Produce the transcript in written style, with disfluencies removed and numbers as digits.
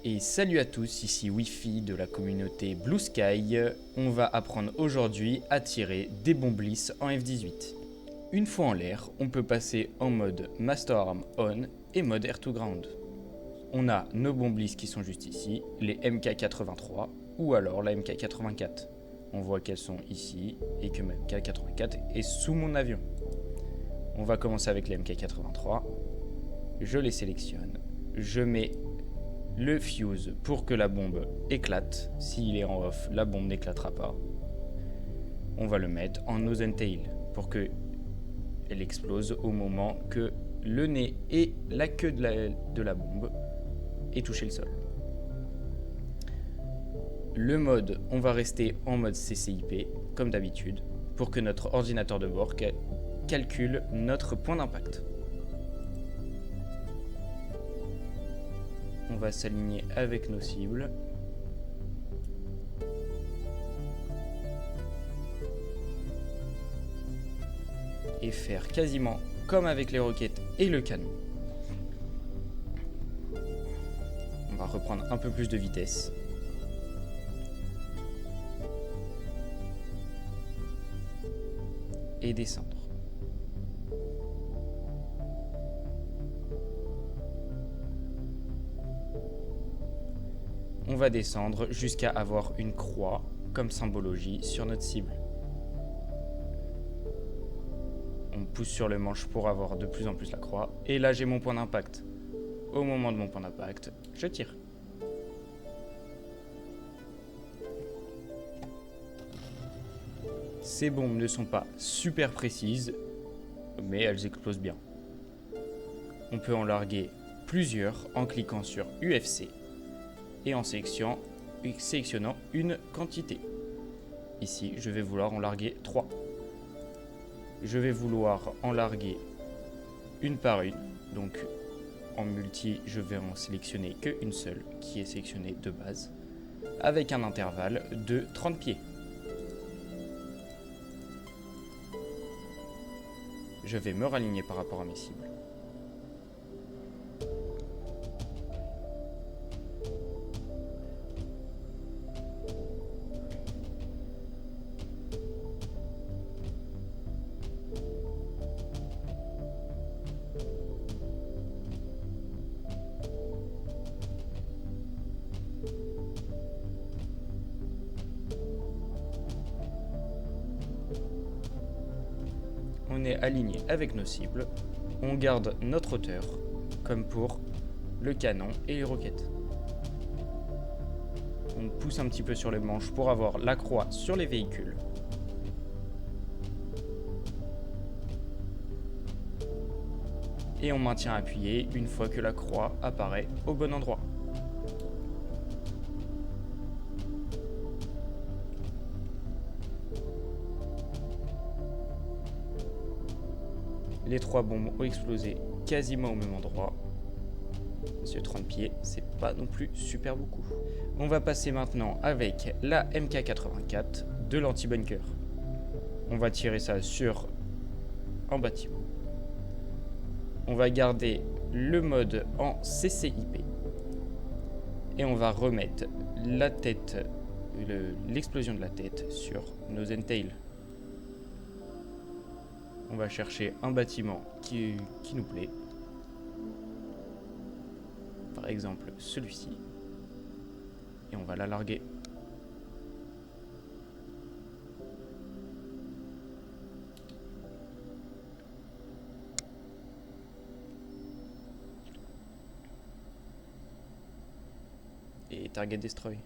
Et salut à tous, ici Wi-Fi de la communauté Blue Sky. On va apprendre aujourd'hui à tirer des bombes bliss en F18. Une fois en l'air, on peut passer en mode Master Arm On et mode Air to Ground. On a nos bombes bliss qui sont juste ici, les MK83 ou alors la MK84. On voit qu'elles sont ici et que ma MK84 est sous mon avion. On va commencer avec les MK83. Je les sélectionne. Je mets le fuse pour que la bombe éclate. S'il est en off, la bombe n'éclatera pas. On va le mettre en nose and tail pour que elle explose au moment que le nez et la queue de la bombe aient touché le sol. Le mode, on va rester en mode CCIP comme d'habitude pour que notre ordinateur de bord calcule notre point d'impact. On va s'aligner avec nos cibles. Et faire quasiment comme avec les roquettes et le canon. On va reprendre un peu plus de vitesse. Et descendre. On va descendre jusqu'à avoir une croix comme symbologie sur notre cible. On pousse sur le manche pour avoir de plus en plus la croix. Et là, j'ai mon point d'impact. Au moment de mon point d'impact, je tire. Ces bombes ne sont pas super précises, mais elles explosent bien. On peut en larguer plusieurs en cliquant sur UFC et en sélectionnant une quantité. Ici, je vais vouloir en larguer 3. Je vais vouloir en larguer une par une. Donc en multi, je vais en sélectionner qu'une seule qui est sélectionnée de base avec un intervalle de 30 pieds. Je vais me raligner par rapport à mes cibles. On est aligné avec nos cibles, on garde notre hauteur, comme pour le canon et les roquettes. On pousse un petit peu sur les manches pour avoir la croix sur les véhicules. Et on maintient appuyé une fois que la croix apparaît au bon endroit. Les 3 bombes ont explosé quasiment au même endroit. Sur 30 pieds, c'est pas non plus super beaucoup. On va passer maintenant avec la MK84 de l'anti-bunker. On va tirer ça sur un bâtiment. On va garder le mode en CCIP. Et on va remettre la tête, l'explosion de la tête sur nose and tail. On va chercher un bâtiment qui nous plaît. Par exemple celui-ci. Et on va la larguer. Et target destroy.